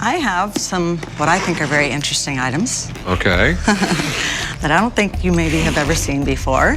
I have some what I think are very interesting items. Okay. That I don't think you maybe have ever seen before.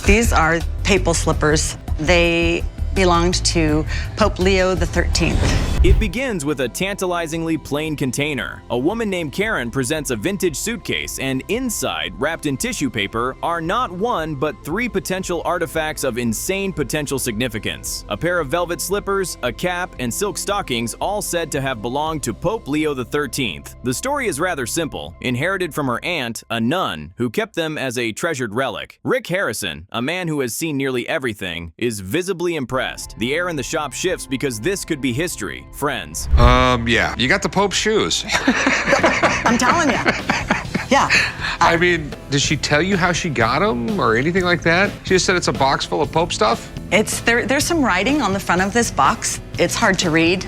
These are papal slippers. They belonged to Pope Leo XIII. It begins with a tantalizingly plain container. A woman named Karen presents a vintage suitcase, and inside, wrapped in tissue paper, are not one but 3 potential artifacts of insane potential significance. A pair of velvet slippers, a cap, and silk stockings, all said to have belonged to Pope Leo XIII. The story is rather simple, inherited from her aunt, a nun, who kept them as a treasured relic. Rick Harrison, a man who has seen nearly everything, is visibly impressed. The air in the shop shifts because this could be history. Friends. Yeah. You got the Pope's shoes. I'm telling you. Yeah. I mean, did she tell you how she got them or anything like that? She just said it's a box full of Pope stuff? There's some writing on the front of this box. It's hard to read.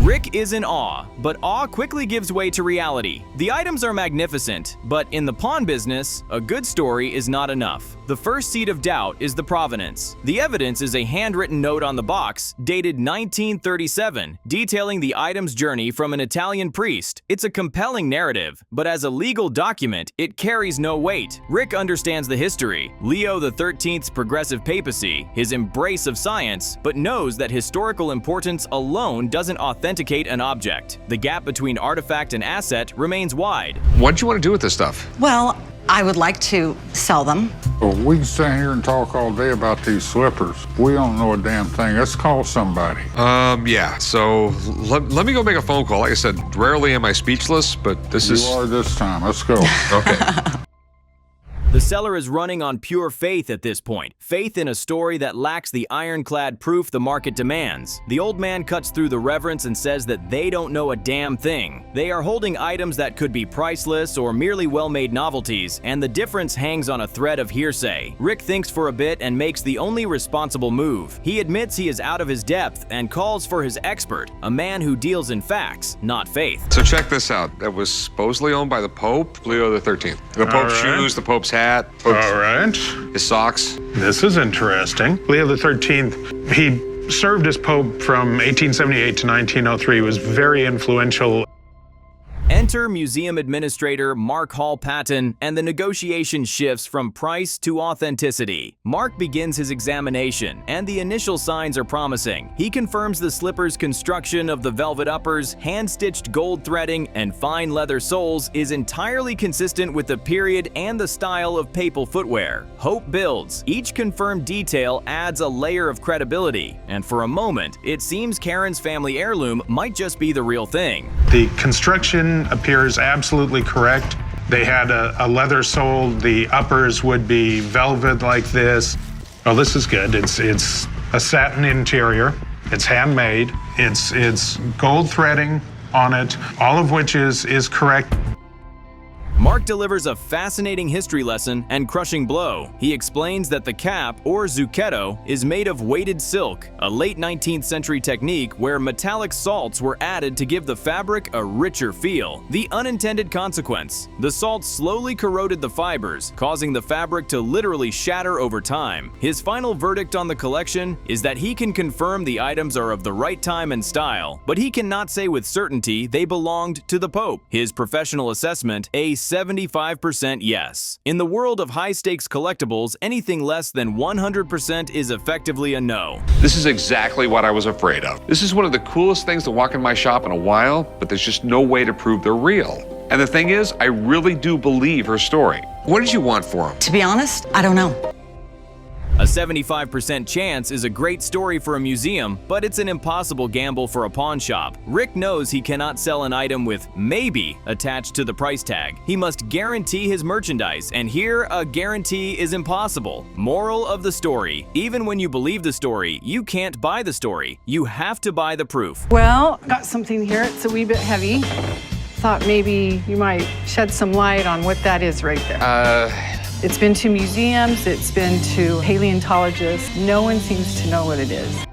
Rick is in awe, but awe quickly gives way to reality. The items are magnificent, but in the pawn business, a good story is not enough. The first seed of doubt is the provenance. The evidence is a handwritten note on the box, dated 1937, detailing the item's journey from an Italian priest. It's a compelling narrative, but as a legal document, it carries no weight. Rick understands the history, Leo XIII's progressive papacy, his embrace of science, but knows that historical importance alone doesn't authenticate an object. The gap between artifact and asset remains wide. What do you want to do with this stuff? Well, I would like to sell them. Well, we can sit here and talk all day about these slippers. We don't know a damn thing. Let's call somebody. Yeah. So let me go make a phone call. Like I said, rarely am I speechless, but this is... You are this time. Let's go. Okay. The seller is running on pure faith at this point, faith in a story that lacks the ironclad proof the market demands. The old man cuts through the reverence and says that they don't know a damn thing. They are holding items that could be priceless or merely well-made novelties, and the difference hangs on a thread of hearsay. Rick thinks for a bit and makes the only responsible move. He admits he is out of his depth and calls for his expert, a man who deals in facts, not faith. So check this out. That was supposedly owned by the Pope, Leo XIII. The Pope's shoes, the Pope's hat, All right. his socks. This is interesting. Leo XIII, he served as Pope from 1878 to 1903, was very influential. Enter museum administrator Mark Hall Patton, and the negotiation shifts from price to authenticity. Mark begins his examination, and the initial signs are promising. He confirms the slipper's construction of the velvet uppers, hand-stitched gold threading, and fine leather soles is entirely consistent with the period and the style of papal footwear. Hope builds. Each confirmed detail adds a layer of credibility, and for a moment, it seems Karen's family heirloom might just be the real thing. The construction appears absolutely correct. They had a leather sole. The uppers would be velvet like this. Oh, this is good. It's a satin interior. It's handmade. It's gold threading on it, all of which is correct. Mark delivers a fascinating history lesson and crushing blow. He explains that the cap, or zucchetto, is made of weighted silk, a late 19th century technique where metallic salts were added to give the fabric a richer feel. The unintended consequence: the salts slowly corroded the fibers, causing the fabric to literally shatter over time. His final verdict on the collection is that he can confirm the items are of the right time and style, but he cannot say with certainty they belonged to the Pope. His professional assessment, a 75% yes. In the world of high-stakes collectibles, anything less than 100% is effectively a no. This is exactly what I was afraid of. This is one of the coolest things to walk in my shop in a while, but there's just no way to prove they're real. And the thing is, I really do believe her story. What did you want for them? To be honest, I don't know. A 75% chance is a great story for a museum, but it's an impossible gamble for a pawn shop. Rick knows he cannot sell an item with "maybe" attached to the price tag. He must guarantee his merchandise, and here a guarantee is impossible. Moral of the story: even when you believe the story, you can't buy the story. You have to buy the proof. Well, got something here. It's a wee bit heavy. Thought maybe you might shed some light on what that is right there. It's been to museums, it's been to paleontologists. No one seems to know what it is.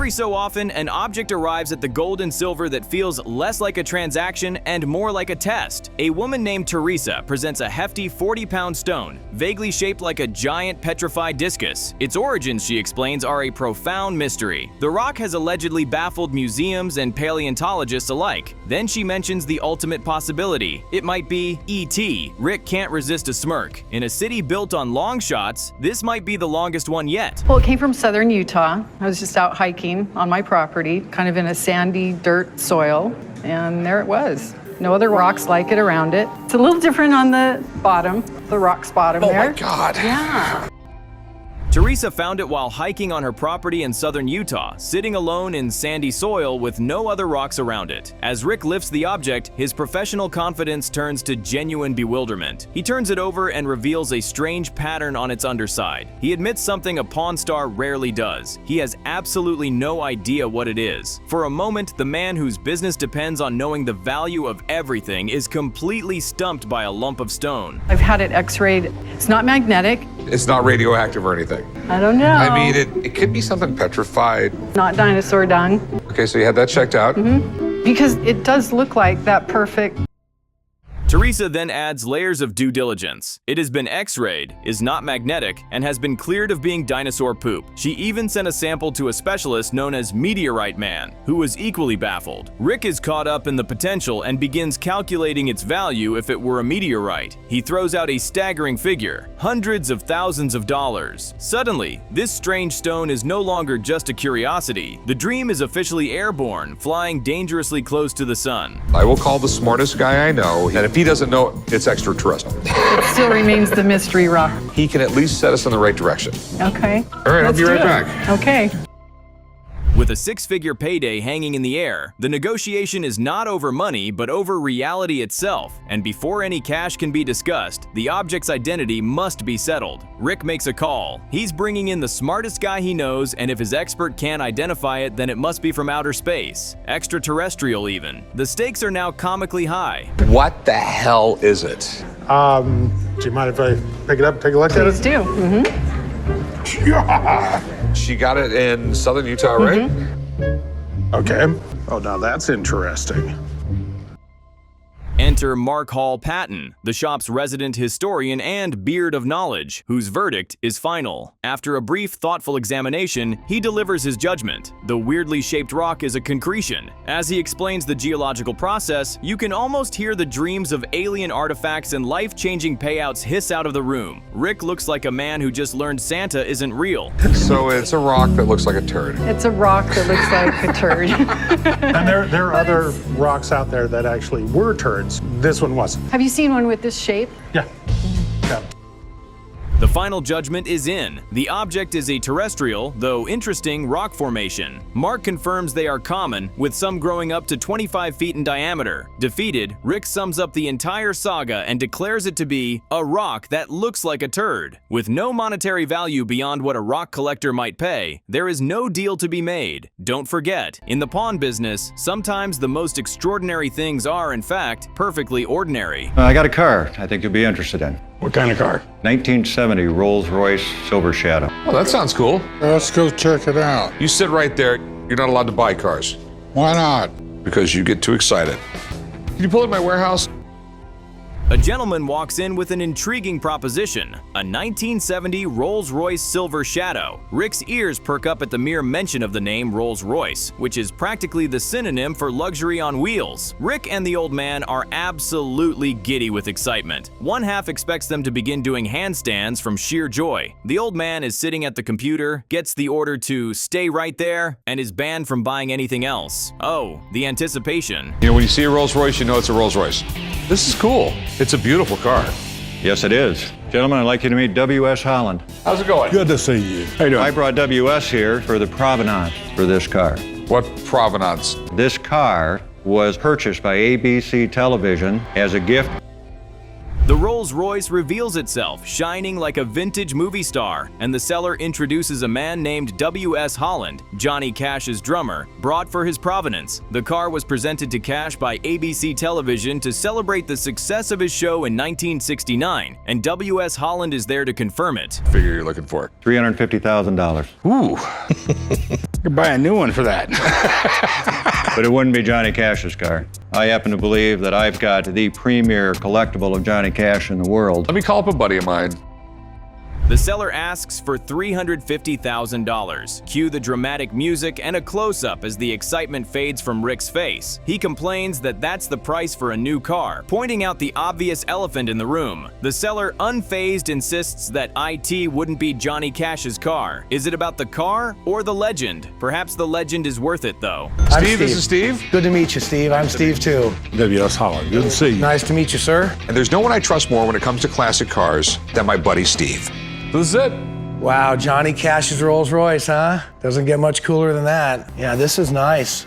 Every so often, an object arrives at the gold and silver that feels less like a transaction and more like a test. A woman named Teresa presents a hefty 40-pound stone, vaguely shaped like a giant petrified discus. Its origins, she explains, are a profound mystery. The rock has allegedly baffled museums and paleontologists alike. Then she mentions the ultimate possibility. It might be E.T. Rick can't resist a smirk. In a city built on long shots, this might be the longest one yet. Well, it came from southern Utah. I was just out hiking on my property, kind of in a sandy dirt soil, and there it was. No other rocks like it around it. It's a little different on the bottom, the rock's bottom there. Oh my God. Yeah. Teresa found it while hiking on her property in southern Utah, sitting alone in sandy soil with no other rocks around it. As Rick lifts the object, his professional confidence turns to genuine bewilderment. He turns it over and reveals a strange pattern on its underside. He admits something a Pawn Star rarely does. He has absolutely no idea what it is. For a moment, the man whose business depends on knowing the value of everything is completely stumped by a lump of stone. I've had it x-rayed. It's not magnetic. It's not radioactive or anything. I don't know. I mean, it could be something petrified. Not dinosaur dung. Okay, so you had that checked out. Because it does look like that perfect. Teresa then adds layers of due diligence. It has been x-rayed, is not magnetic, and has been cleared of being dinosaur poop. She even sent a sample to a specialist known as Meteorite Man, who was equally baffled. Rick is caught up in the potential and begins calculating its value if it were a meteorite. He throws out a staggering figure, hundreds of thousands of dollars. Suddenly, this strange stone is no longer just a curiosity. The dream is officially airborne, flying dangerously close to the sun. I will call the smartest guy I know, and if he doesn't know it, it's extraterrestrial. It still remains the mystery rock. He can at least set us in the right direction. Okay. All right, I'll be right back. Okay. With a six-figure payday hanging in the air, the negotiation is not over money but over reality itself, and before any cash can be discussed, the object's identity must be settled. Rick makes a call. He's bringing in the smartest guy he knows, and if his expert can't identify it, then it must be from outer space. Extraterrestrial even. The stakes are now comically high. What the hell is it? Do you mind if I pick it up, take a look at Please it? do. She got it in southern Utah, right? Okay. Oh, now that's interesting. Enter Mark Hall Patton, the shop's resident historian and beard of knowledge, whose verdict is final. After a brief, thoughtful examination, he delivers his judgment. The weirdly shaped rock is a concretion. As he explains the geological process, you can almost hear the dreams of alien artifacts and life-changing payouts hiss out of the room. Rick looks like a man who just learned Santa isn't real. So it's a rock that looks like a turd. It's a rock that looks like a turd. And there are other rocks out there that actually were turds. This one wasn't. Have you seen one with this shape? Yeah. Yeah. The final judgment is in. The object is a terrestrial, though interesting, rock formation. Mark confirms they are common, with some growing up to 25 feet in diameter. Defeated, Rick sums up the entire saga and declares it to be a rock that looks like a turd. With no monetary value beyond what a rock collector might pay, there is no deal to be made. Don't forget, in the pawn business, sometimes the most extraordinary things are, in fact, perfectly ordinary. I got a car I think you'll be interested in. What kind of car? 1970 Rolls Royce Silver Shadow. Well, that sounds cool. Let's go check it out. You sit right there. You're not allowed to buy cars Why not? because you get too excited. Can you pull in my warehouse? A gentleman walks in with an intriguing proposition, a 1970 Rolls Royce Silver Shadow. Rick's ears perk up at the mere mention of the name Rolls Royce, which is practically the synonym for luxury on wheels. Rick and the old man are absolutely giddy with excitement. One half expects them to begin doing handstands from sheer joy. The old man is sitting at the computer, gets the order to stay right there, and is banned from buying anything else. Oh, the anticipation. You know, when you see a Rolls Royce, you know it's a Rolls Royce. This is cool. It's a beautiful car. Yes, it is. Gentlemen, I'd like you to meet W.S. Holland. How's it going? Good to see you. How you doing? I brought W.S. here for the provenance for this car. What provenance? This car was purchased by ABC Television as a gift. The Rolls Royce reveals itself, shining like a vintage movie star, and the seller introduces a man named W.S. Holland, Johnny Cash's drummer, brought for his provenance. The car was presented to Cash by ABC Television to celebrate the success of his show in 1969, and W.S. Holland is there to confirm it. Figure you're looking for. $350,000. Ooh. You could buy a new one for that. But it wouldn't be Johnny Cash's car. I happen to believe that I've got the premier collectible of Johnny Cash in the world. Let me call up a buddy of mine. The seller asks for $350,000. Cue the dramatic music and a close-up as the excitement fades from Rick's face. He complains that that's the price for a new car, pointing out the obvious elephant in the room. The seller, unfazed, insists that IT wouldn't be Johnny Cash's car. Is it about the car or the legend? Perhaps the legend is worth it, though. Steve, this is Steve. Good to meet you, Steve. I'm Steve, too. W.S. Holland, good to see you. Nice to meet you, sir. And there's no one I trust more when it comes to classic cars than my buddy Steve. This is it. Wow, Johnny Cash's Rolls Royce, huh? Doesn't get much cooler than that. Yeah, this is nice.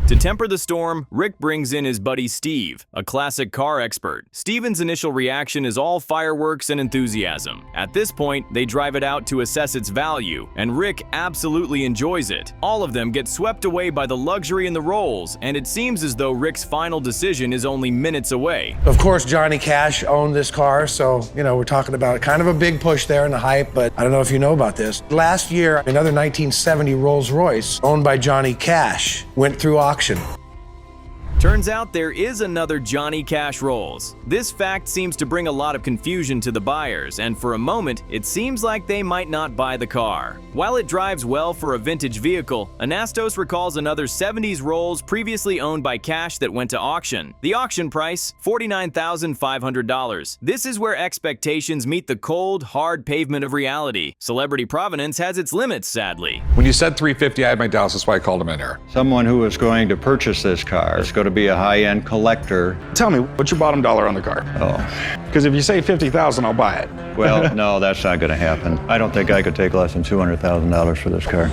To temper the storm, Rick brings in his buddy Steve, a classic car expert. Steven's initial reaction is all fireworks and enthusiasm. At this point, they drive it out to assess its value, and Rick absolutely enjoys it. All of them get swept away by the luxury in the Rolls, and it seems as though Rick's final decision is only minutes away. Of course, Johnny Cash owned this car, so, we're talking about kind of a big push there in the hype, but I don't know if you know about this. Last year, another 1970 Rolls Royce, owned by Johnny Cash, went through auction. Turns out there is another Johnny Cash Rolls. This fact seems to bring a lot of confusion to the buyers, and for a moment, it seems like they might not buy the car. While it drives well for a vintage vehicle, Anastos recalls another 70s Rolls previously owned by Cash that went to auction. The auction price, $49,500. This is where expectations meet the cold, hard pavement of reality. Celebrity provenance has its limits, sadly. When you said 350, I had my doubts. That's why I called him in here. Someone who is going to purchase this car is going to be a high-end collector. Tell me, what's your bottom dollar on the car? Oh, Because if you say 50,000, I'll buy it. well, no, that's not going to happen. I don't think I could take less than $200,000 for this car.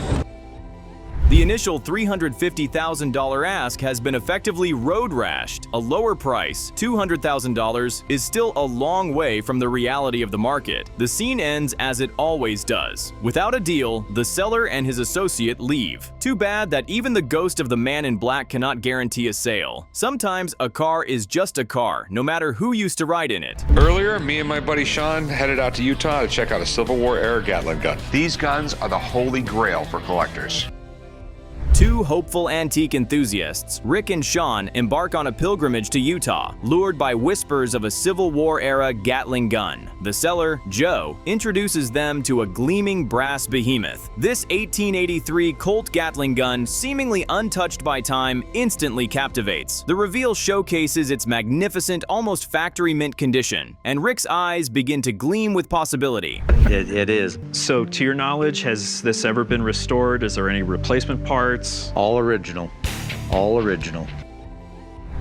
The initial $350,000 ask has been effectively road-rashed. A lower price, $200,000, is still a long way from the reality of the market. The scene ends as it always does. Without a deal, the seller and his associate leave. Too bad that even the ghost of the man in black cannot guarantee a sale. Sometimes a car is just a car, no matter who used to ride in it. Earlier, me and my buddy Sean headed out to Utah to check out a Civil War-era Gatling gun. These guns are the holy grail for collectors. Two hopeful antique enthusiasts, Rick and Sean, embark on a pilgrimage to Utah, lured by whispers of a Civil War-era Gatling gun. The seller, Joe, introduces them to a gleaming brass behemoth. This 1883 Colt Gatling gun, seemingly untouched by time, instantly captivates. The reveal showcases its magnificent, almost factory mint condition, and Rick's eyes begin to gleam with possibility. It is. So, to your knowledge, has this ever been restored? Is there any replacement parts? All original. All original.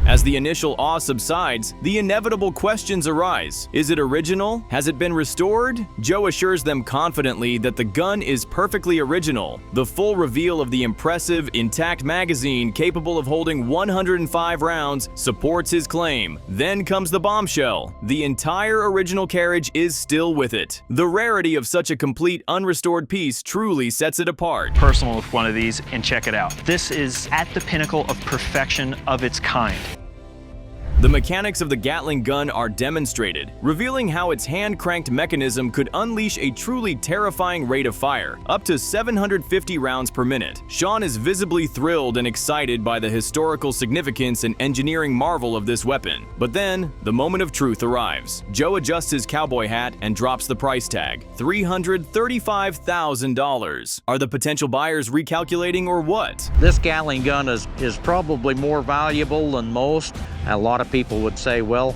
As the initial awe subsides, the inevitable questions arise. Is it original? Has it been restored? Joe assures them confidently that the gun is perfectly original. The full reveal of the impressive, intact magazine capable of holding 105 rounds supports his claim. Then comes the bombshell. The entire original carriage is still with it. The rarity of such a complete, unrestored piece truly sets it apart. Personal with one of these, and check it out. This is at the pinnacle of perfection of its kind. The mechanics of the Gatling gun are demonstrated, revealing how its hand-cranked mechanism could unleash a truly terrifying rate of fire, up to 750 rounds per minute. Sean is visibly thrilled and excited by the historical significance and engineering marvel of this weapon. But then, the moment of truth arrives. Joe adjusts his cowboy hat and drops the price tag, $335,000. Are the potential buyers recalculating or what? This Gatling gun is probably more valuable than most. A lot of people would say, well,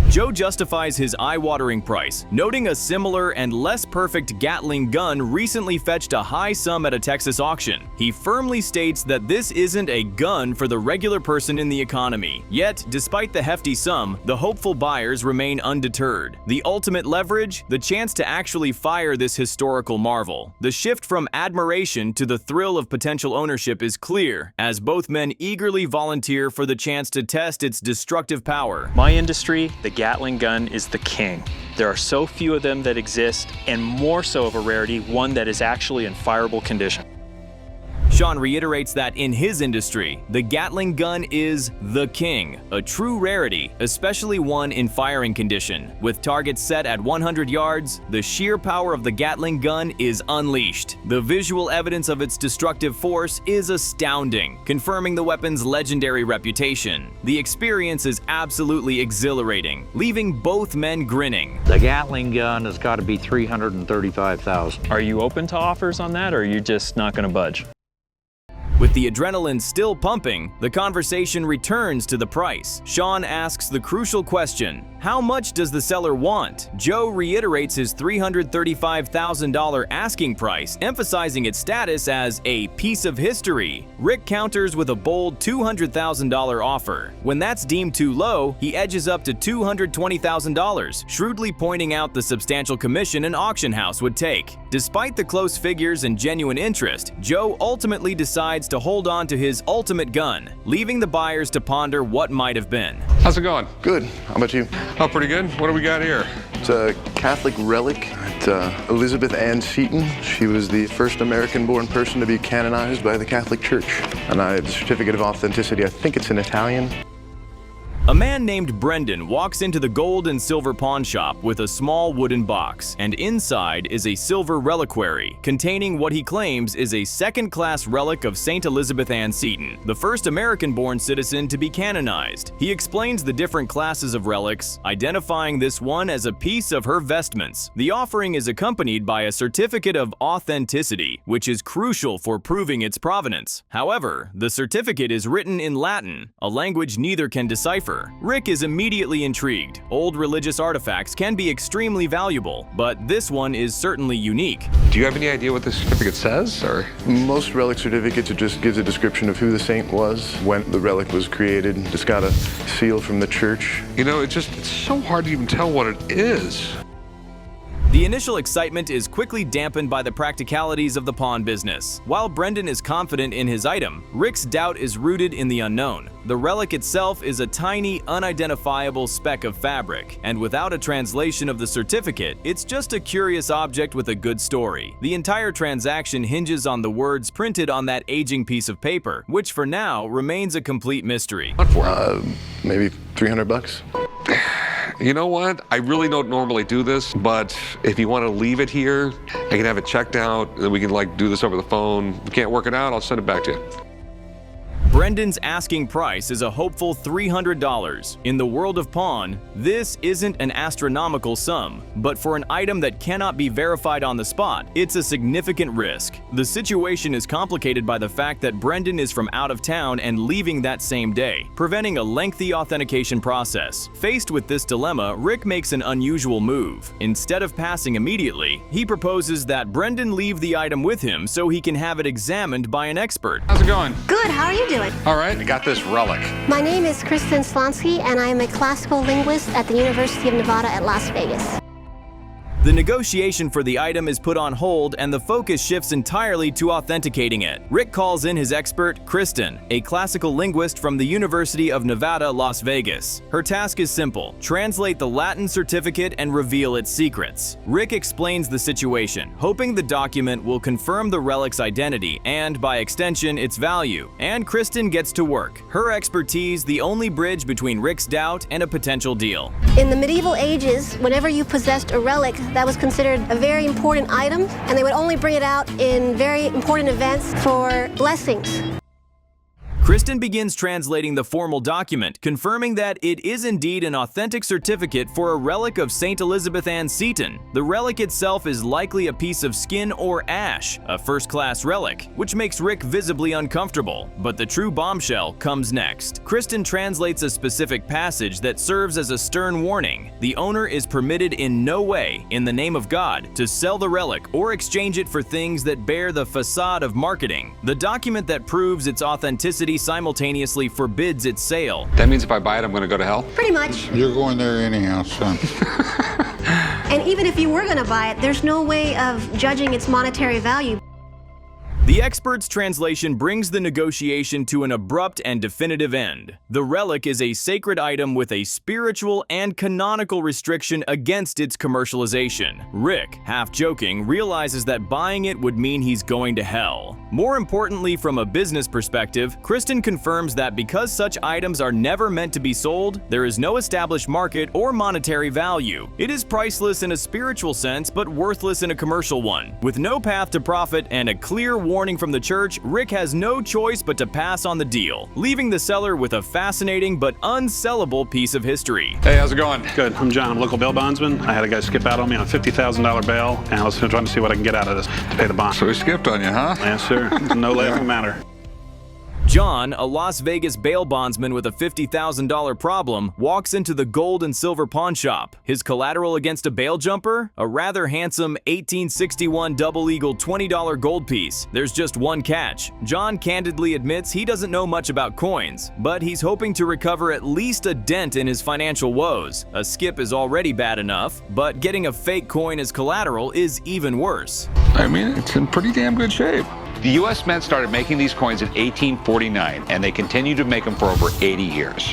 Joe justifies his eye-watering price, noting a similar and less perfect Gatling gun recently fetched a high sum at a Texas auction. He firmly states that this isn't a gun for the regular person in the economy. Yet, despite the hefty sum, the hopeful buyers remain undeterred. The ultimate leverage? The chance to actually fire this historical marvel. The shift from admiration to the thrill of potential ownership is clear, as both men eagerly volunteer for the chance to test its destructive power. My industry, the Gatling gun is the king. There are so few of them that exist, and more so of a rarity, one that is actually in fireable condition. Sean reiterates that in his industry, the Gatling gun is the king, a true rarity, especially one in firing condition. With targets set at 100 yards, the sheer power of the Gatling gun is unleashed. The visual evidence of its destructive force is astounding, confirming the weapon's legendary reputation. The experience is absolutely exhilarating, leaving both men grinning. The Gatling gun has got to be $335,000. Are you open to offers on that, or are you just not going to budge? With the adrenaline still pumping, the conversation returns to the price. Sean asks the crucial question, how much does the seller want? Joe reiterates his $335,000 asking price, emphasizing its status as a piece of history. Rick counters with a bold $200,000 offer. When that's deemed too low, he edges up to $220,000, shrewdly pointing out the substantial commission an auction house would take. Despite the close figures and genuine interest, Joe ultimately decides to hold on to his ultimate gun, leaving the buyers to ponder what might have been. How's it going? Good. How about you? Oh, pretty good. What do we got here? It's a Catholic relic. It's Elizabeth Ann Seton. She was the first American-born person to be canonized by the Catholic Church. And I have the certificate of authenticity. I think it's in Italian. A man named Brendan walks into the gold and silver pawn shop with a small wooden box, and inside is a silver reliquary containing what he claims is a second-class relic of St. Elizabeth Ann Seton, the first American-born citizen to be canonized. He explains the different classes of relics, identifying this one as a piece of her vestments. The offering is accompanied by a certificate of authenticity, which is crucial for proving its provenance. However, the certificate is written in Latin, a language neither can decipher. Rick is immediately intrigued. Old religious artifacts can be extremely valuable, but this one is certainly unique. Do you have any idea what the certificate says, or? Most relic certificates, it just gives a description of who the saint was, when the relic was created. It's got a seal from the church. You know, it's so hard to even tell what it is. The initial excitement is quickly dampened by the practicalities of the pawn business. While Brendan is confident in his item, Rick's doubt is rooted in the unknown. The relic itself is a tiny, unidentifiable speck of fabric, and without a translation of the certificate, it's just a curious object with a good story. The entire transaction hinges on the words printed on that aging piece of paper, which for now remains a complete mystery. Maybe $300. You know what? I really don't normally do this, but if you want to leave it here, I can have it checked out, and then we can do this over the phone. If you can't work it out, I'll send it back to you. Brendan's asking price is a hopeful $300. In the world of pawn, this isn't an astronomical sum, but for an item that cannot be verified on the spot, it's a significant risk. The situation is complicated by the fact that Brendan is from out of town and leaving that same day, preventing a lengthy authentication process. Faced with this dilemma, Rick makes an unusual move. Instead of passing immediately, he proposes that Brendan leave the item with him so he can have it examined by an expert. How's it going? Good, how are you doing? All right, I got this relic. My name is Kristen Slonsky, and I am a classical linguist at the University of Nevada at Las Vegas. The negotiation for the item is put on hold and the focus shifts entirely to authenticating it. Rick calls in his expert, Kristen, a classical linguist from the University of Nevada, Las Vegas. Her task is simple: translate the Latin certificate and reveal its secrets. Rick explains the situation, hoping the document will confirm the relic's identity and, by extension, its value. And Kristen gets to work, her expertise the only bridge between Rick's doubt and a potential deal. In the medieval ages, whenever you possessed a relic, that was considered a very important item, and they would only bring it out in very important events for blessings. Kristen begins translating the formal document, confirming that it is indeed an authentic certificate for a relic of St. Elizabeth Ann Seton. The relic itself is likely a piece of skin or ash, a first-class relic, which makes Rick visibly uncomfortable. But the true bombshell comes next. Kristen translates a specific passage that serves as a stern warning. The owner is permitted in no way, in the name of God, to sell the relic or exchange it for things that bear the facade of marketing. The document that proves its authenticity simultaneously forbids its sale. That means if I buy it, I'm going to go to hell? Pretty much. You're going there anyhow, son. And even if you were going to buy it, there's no way of judging its monetary value. The The expert's translation brings the negotiation to an abrupt and definitive end. The relic is a sacred item with a spiritual and canonical restriction against its commercialization. Rick, half joking, realizes that buying it would mean he's going to hell. More importantly, from a business perspective, Kristen confirms that because such items are never meant to be sold, there is no established market or monetary value. It is priceless in a spiritual sense, but worthless in a commercial one. With no path to profit and a clear warning from the church, Rick has no choice but to pass on the deal, leaving the seller with a fascinating but unsellable piece of history. Hey, how's it going? Good. I'm John. I'm a local bail bondsman. I had a guy skip out on me on a $50,000 bail, and I was trying to see what I can get out of this to pay the bond. So he skipped on you, huh? Yes, sir. No laughing matter. John, a Las Vegas bail bondsman with a $50,000 problem, walks into the gold and silver pawn shop. His collateral against a bail jumper? A rather handsome 1861 double eagle $20 gold piece. There's just one catch. John candidly admits he doesn't know much about coins, but he's hoping to recover at least a dent in his financial woes. A skip is already bad enough, but getting a fake coin as collateral is even worse. I mean, it's in pretty damn good shape. The U.S. Mint started making these coins in 1849, and they continue to make them for over 80 years.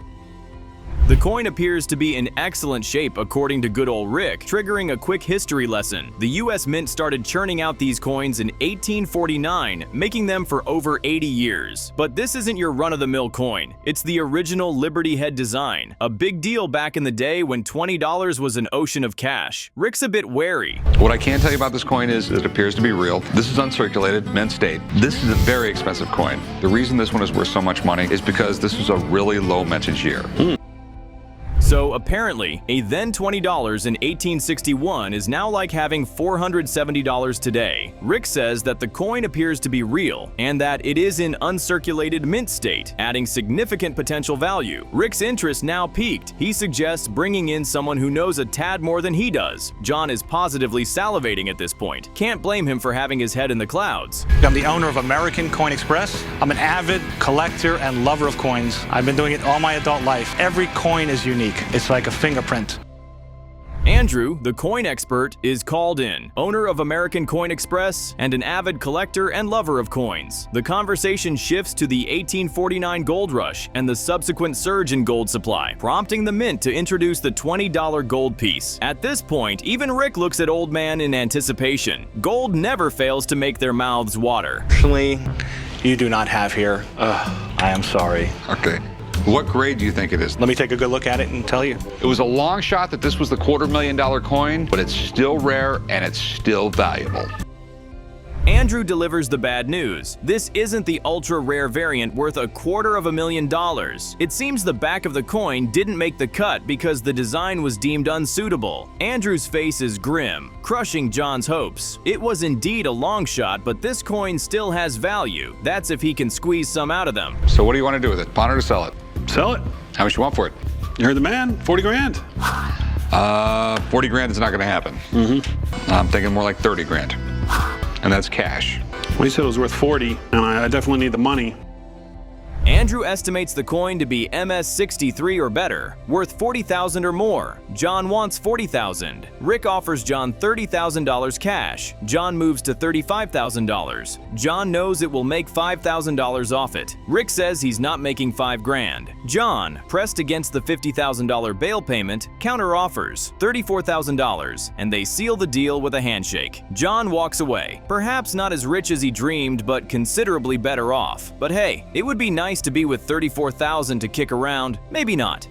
The coin appears to be in excellent shape according to good old Rick, triggering a quick history lesson. The U.S. Mint started churning out these coins in 1849, making them for over 80 years. But this isn't your run-of-the-mill coin. It's the original Liberty Head design, a big deal back in the day when $20 was an ocean of cash. Rick's a bit wary. What I can tell you about this coin is it appears to be real. This is uncirculated, mint state. This is a very expensive coin. The reason this one is worth so much money is because this was a really low mintage year. So apparently, a then $20 in 1861 is now like having $470 today. Rick says that the coin appears to be real and that it is in uncirculated mint state, adding significant potential value. Rick's interest now peaked. He suggests bringing in someone who knows a tad more than he does. John is positively salivating at this point. Can't blame him for having his head in the clouds. I'm the owner of American Coin Express. I'm an avid collector and lover of coins. I've been doing it all my adult life. Every coin is unique. It's like a fingerprint. Andrew, the coin expert, is called in, owner of American Coin Express and an avid collector and lover of coins. The conversation shifts to the 1849 gold rush and the subsequent surge in gold supply, prompting the mint to introduce the $20 gold piece. At this point, even Rick looks at Old Man in anticipation. Gold never fails to make their mouths water. Actually, you do not have here. I am sorry. Okay. What grade do you think it is? Let me take a good look at it and tell you. It was a long shot that this was the $250,000 coin, but it's still rare and it's still valuable. Andrew delivers the bad news. This isn't the ultra-rare variant worth $250,000. It seems the back of the coin didn't make the cut because the design was deemed unsuitable. Andrew's face is grim, crushing John's hopes. It was indeed a long shot, but this coin still has value. That's if he can squeeze some out of them. So what do you want to do with it? Pawn it or sell it? Sell it. How much you want for it? You heard the man, 40 grand. 40 grand is not going to happen. I'm thinking more like 30 grand. And that's cash. Well, he said it was worth 40, and I definitely need the money. Andrew estimates the coin to be MS-63 or better, worth $40,000 or more. John wants $40,000. Rick offers John $30,000 cash. John moves to $35,000. John knows it will make $5,000 off it. Rick says he's not making $5 grand. John, pressed against the $50,000 bail payment, counter-offers $34,000, and they seal the deal with a handshake. John walks away. Perhaps not as rich as he dreamed, but considerably better off. But hey, it would be nice to be with $34,000 to kick around. Maybe not.